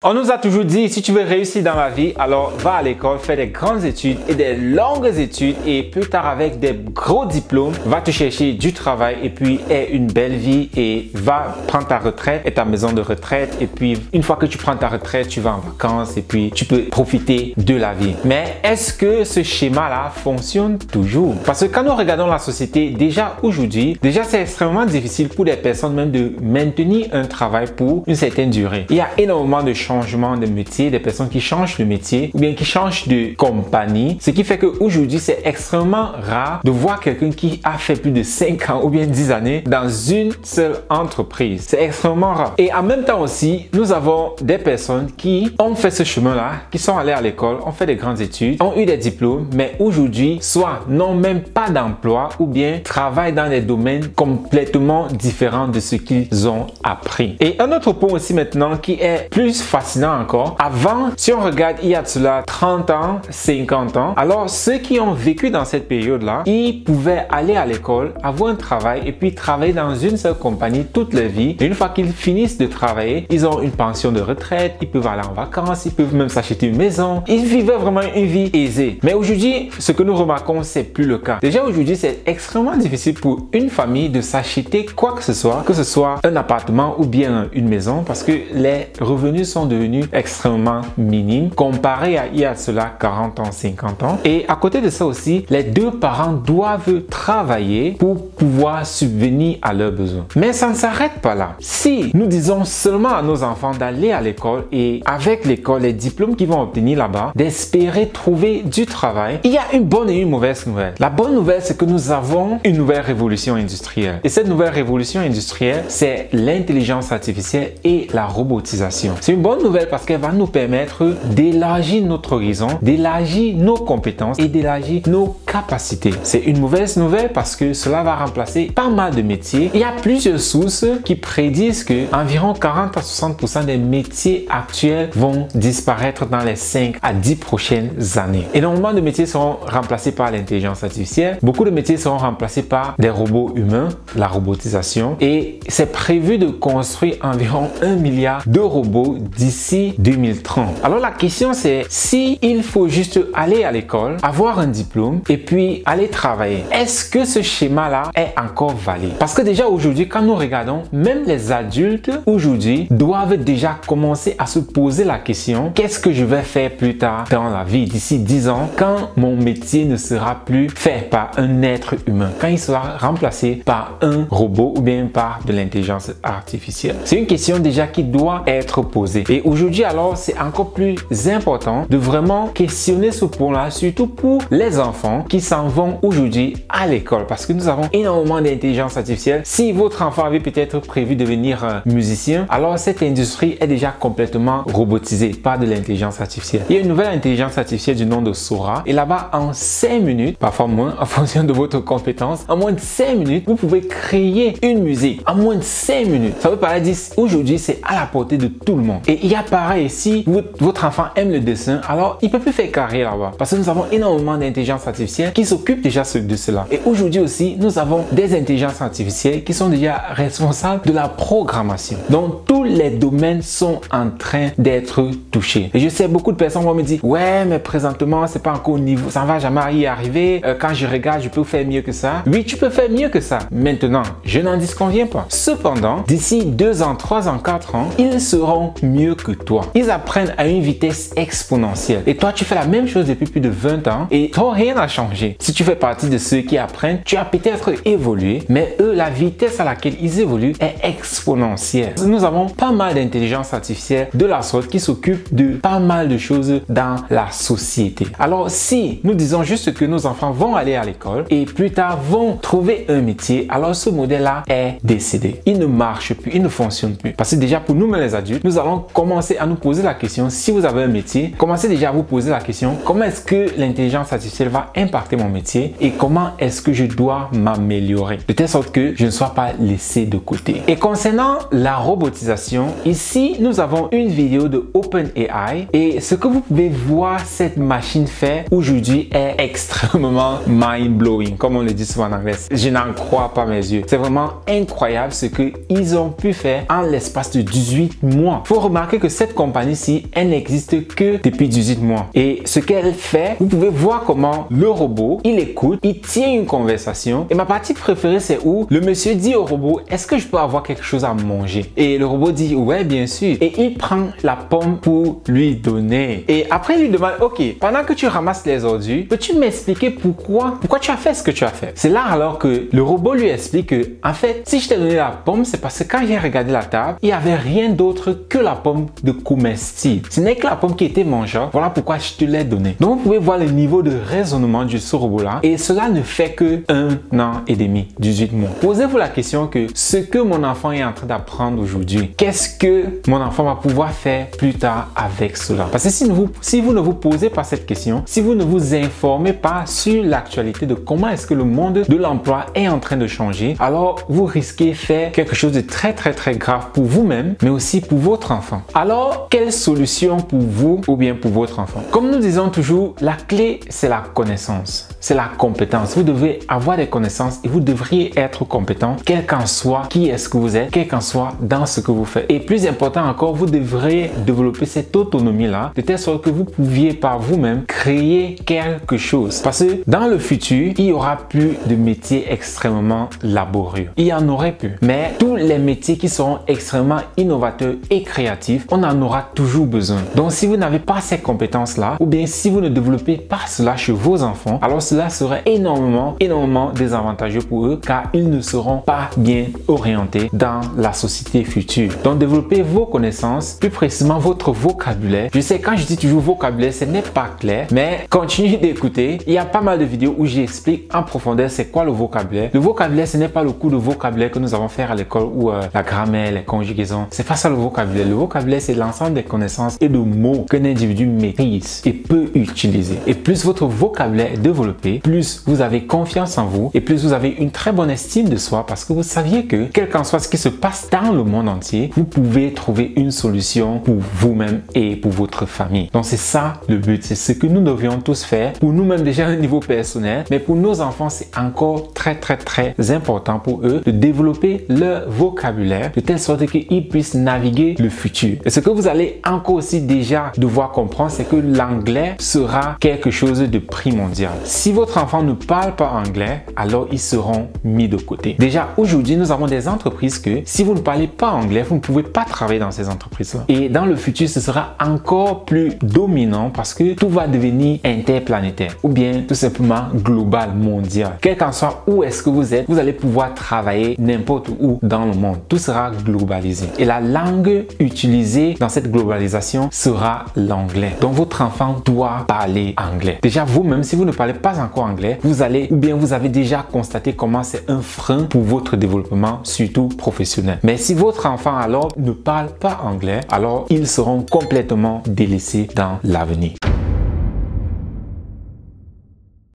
On nous a toujours dit, si tu veux réussir dans la vie, alors va à l'école, fais des grandes études et des longues études et plus tard avec des gros diplômes, va te chercher du travail et puis aie une belle vie et va prendre ta retraite et ta maison de retraite et puis une fois que tu prends ta retraite, tu vas en vacances et puis tu peux profiter de la vie. Mais est-ce que ce schéma-là fonctionne toujours? Parce que quand nous regardons la société, déjà aujourd'hui, c'est extrêmement difficile pour des personnes même de maintenir un travail pour une certaine durée. Il y a énormément de changement de métier, des personnes qui changent de métier ou bien qui changent de compagnie, ce qui fait qu'aujourd'hui c'est extrêmement rare de voir quelqu'un qui a fait plus de 5 ans ou bien 10 années dans une seule entreprise. C'est extrêmement rare. Et en même temps aussi, nous avons des personnes qui ont fait ce chemin-là, qui sont allées à l'école, ont fait des grandes études, ont eu des diplômes, mais aujourd'hui, soit n'ont même pas d'emploi ou bien travaillent dans des domaines complètement différents de ce qu'ils ont appris. Et un autre point aussi maintenant qui est plus fascinant encore. Avant, si on regarde il y a de cela 30 ans, 50 ans, alors ceux qui ont vécu dans cette période-là, ils pouvaient aller à l'école, avoir un travail et puis travailler dans une seule compagnie toute leur vie. Et une fois qu'ils finissent de travailler, ils ont une pension de retraite, ils peuvent aller en vacances, ils peuvent même s'acheter une maison. Ils vivaient vraiment une vie aisée. Mais aujourd'hui, ce que nous remarquons, c'est plus le cas. Déjà aujourd'hui, c'est extrêmement difficile pour une famille de s'acheter quoi que ce soit un appartement ou bien une maison parce que les revenus sont devenus extrêmement minimes comparé à il y a cela 40 ans, 50 ans. Et à côté de ça aussi, les deux parents doivent travailler pour pouvoir subvenir à leurs besoins. Mais ça ne s'arrête pas là. Si nous disons seulement à nos enfants d'aller à l'école et avec l'école, les diplômes qu'ils vont obtenir là-bas, d'espérer trouver du travail, il y a une bonne et une mauvaise nouvelle. La bonne nouvelle, c'est que nous avons une nouvelle révolution industrielle. Et cette nouvelle révolution industrielle, c'est l'intelligence artificielle et la robotisation. C'est une bonne nouvelle parce qu'elle va nous permettre d'élargir notre horizon, d'élargir nos compétences et d'élargir nos capacités. C'est une mauvaise nouvelle parce que cela va remplacer pas mal de métiers. Il y a plusieurs sources qui prédisent que environ 40 à 60% des métiers actuels vont disparaître dans les 5 à 10 prochaines années. Énormément de métiers seront remplacés par l'intelligence artificielle. Beaucoup de métiers seront remplacés par des robots humains, la robotisation. Et c'est prévu de construire environ 1 milliard de robots d'ici 2030. Alors la question c'est si il faut juste aller à l'école, avoir un diplôme et puis aller travailler. Est-ce que ce schéma-là est encore valide? Parce que déjà aujourd'hui, quand nous regardons, même les adultes aujourd'hui doivent déjà commencer à se poser la question, qu'est-ce que je vais faire plus tard dans la vie d'ici 10 ans quand mon métier ne sera plus fait par un être humain, quand il sera remplacé par un robot ou bien par de l'intelligence artificielle? C'est une question déjà qui doit être posée. Et aujourd'hui alors, c'est encore plus important de vraiment questionner ce point-là, surtout pour les enfants qui s'en vont aujourd'hui à l'école parce que nous avons énormément d'intelligence artificielle. Si votre enfant avait peut-être prévu de devenir musicien, alors cette industrie est déjà complètement robotisée par de l'intelligence artificielle. Il y a une nouvelle intelligence artificielle du nom de Sora et là-bas en 5 minutes, parfois moins en fonction de votre compétence, en moins de 5 minutes, vous pouvez créer une musique en moins de 5 minutes. Ça veut pas dire aujourd'hui c'est à la portée de tout le monde. Et il y a pareil, si votre enfant aime le dessin, alors il peut plus faire carrière là-bas parce que nous avons énormément d'intelligence artificielle qui s'occupent déjà de cela. Et aujourd'hui aussi, nous avons des intelligences artificielles qui sont déjà responsables de la programmation. Donc tous les domaines sont en train d'être touchés. Et je sais beaucoup de personnes vont me dire ouais mais présentement c'est pas encore au niveau, ça ne va jamais y arriver. Quand je regarde, je peux faire mieux que ça. Oui, tu peux faire mieux que ça. Maintenant, je n'en disconviens pas. Cependant, d'ici 2 ans, 3 ans, 4 ans, ils seront mieux que toi. Ils apprennent à une vitesse exponentielle. Et toi, tu fais la même chose depuis plus de 20 ans et toi, rien n'a changé. Si tu fais partie de ceux qui apprennent, tu as peut-être évolué, mais eux, la vitesse à laquelle ils évoluent est exponentielle. Nous avons pas mal d'intelligence artificielle de la sorte qui s'occupe de pas mal de choses dans la société. Alors, si nous disons juste que nos enfants vont aller à l'école et plus tard vont trouver un métier, alors ce modèle-là est décédé. Il ne marche plus, il ne fonctionne plus. Parce que déjà pour nous, les adultes, nous allons commencer à nous poser la question, si vous avez un métier, commencez déjà à vous poser la question, comment est-ce que l'intelligence artificielle va impacter mon métier et comment est-ce que je dois m'améliorer de telle sorte que je ne sois pas laissé de côté. Et concernant la robotisation, ici, nous avons une vidéo de OpenAI et ce que vous pouvez voir cette machine faire aujourd'hui est extrêmement mind-blowing, comme on le dit souvent en anglais. Je n'en crois pas mes yeux. C'est vraiment incroyable ce qu'ils ont pu faire en l'espace de 18 mois. Il faut remarquer remarquer que cette compagnie-ci, elle n'existe que depuis 18 mois. Et ce qu'elle fait, vous pouvez voir comment le robot, il écoute, il tient une conversation. Et ma partie préférée, c'est où le monsieur dit au robot, est-ce que je peux avoir quelque chose à manger? Et le robot dit, ouais, bien sûr. Et il prend la pomme pour lui donner. Et après, il lui demande, ok, pendant que tu ramasses les ordures, peux-tu m'expliquer pourquoi tu as fait ce que tu as fait? C'est là alors que le robot lui explique que, en fait, si je t'ai donné la pomme, c'est parce que quand j'ai regardé la table, il n'y avait rien d'autre que la pomme de comestible. Ce n'est que la pomme qui était mangeable. Voilà pourquoi je te l'ai donnée. Donc, vous pouvez voir le niveau de raisonnement de ce robot-là. Et cela ne fait que 1 an et demi, 18 mois. Posez-vous la question que ce que mon enfant est en train d'apprendre aujourd'hui, qu'est-ce que mon enfant va pouvoir faire plus tard avec cela? Parce que si vous ne vous posez pas cette question, si vous ne vous informez pas sur l'actualité de comment est-ce que le monde de l'emploi est en train de changer, alors vous risquez de faire quelque chose de très grave pour vous-même, mais aussi pour votre enfant. Alors, quelle solution pour vous ou bien pour votre enfant? Comme nous disons toujours, la clé, c'est la connaissance, c'est la compétence. Vous devez avoir des connaissances et vous devriez être compétent, quel qu'en soit qui est-ce que vous êtes, quel qu'en soit dans ce que vous faites. Et plus important encore, vous devrez développer cette autonomie-là, de telle sorte que vous pouviez par vous-même créer quelque chose. Parce que dans le futur, il y aura plus de métiers extrêmement laborieux. Il y en aurait plus. Mais tous les métiers qui seront extrêmement innovateurs et créatifs, on en aura toujours besoin. Donc, si vous n'avez pas ces compétences-là, ou bien si vous ne développez pas cela chez vos enfants, alors cela serait énormément désavantageux pour eux, car ils ne seront pas bien orientés dans la société future. Donc, développez vos connaissances, plus précisément votre vocabulaire. Je sais, quand je dis toujours vocabulaire, ce n'est pas clair, mais continuez d'écouter. Il y a pas mal de vidéos où j'explique en profondeur c'est quoi le vocabulaire. Le vocabulaire, ce n'est pas le cours de vocabulaire que nous avons fait à l'école ou la grammaire, les conjugaisons. C'est pas ça le vocabulaire. Le vocabulaire, c'est l'ensemble des connaissances et de mots qu'un individu maîtrise et peut utiliser. Et plus votre vocabulaire est développé, plus vous avez confiance en vous et plus vous avez une très bonne estime de soi parce que vous saviez que, quel qu'en soit ce qui se passe dans le monde entier, vous pouvez trouver une solution pour vous-même et pour votre famille. Donc, c'est ça le but. C'est ce que nous devrions tous faire pour nous-mêmes déjà au niveau personnel, mais pour nos enfants, c'est encore très important pour eux de développer leur vocabulaire de telle sorte qu'ils puissent naviguer le futur. Et ce que vous allez encore aussi déjà devoir comprendre, c'est que l'anglais sera quelque chose de primordial. Si votre enfant ne parle pas anglais, alors ils seront mis de côté. Déjà, aujourd'hui, nous avons des entreprises que si vous ne parlez pas anglais, vous ne pouvez pas travailler dans ces entreprises-là. Et dans le futur, ce sera encore plus dominant parce que tout va devenir interplanétaire ou bien tout simplement global, mondial. Quel qu'en soit où est-ce que vous êtes, vous allez pouvoir travailler n'importe où dans le monde. Tout sera globalisé. Et la langue utilisée dans cette globalisation sera l'anglais. Donc, votre enfant doit parler anglais. Déjà, vous-même, si vous ne parlez pas encore anglais, vous allez ou bien vous avez déjà constaté comment c'est un frein pour votre développement, surtout professionnel. Mais si votre enfant alors ne parle pas anglais, alors ils seront complètement délaissés dans l'avenir.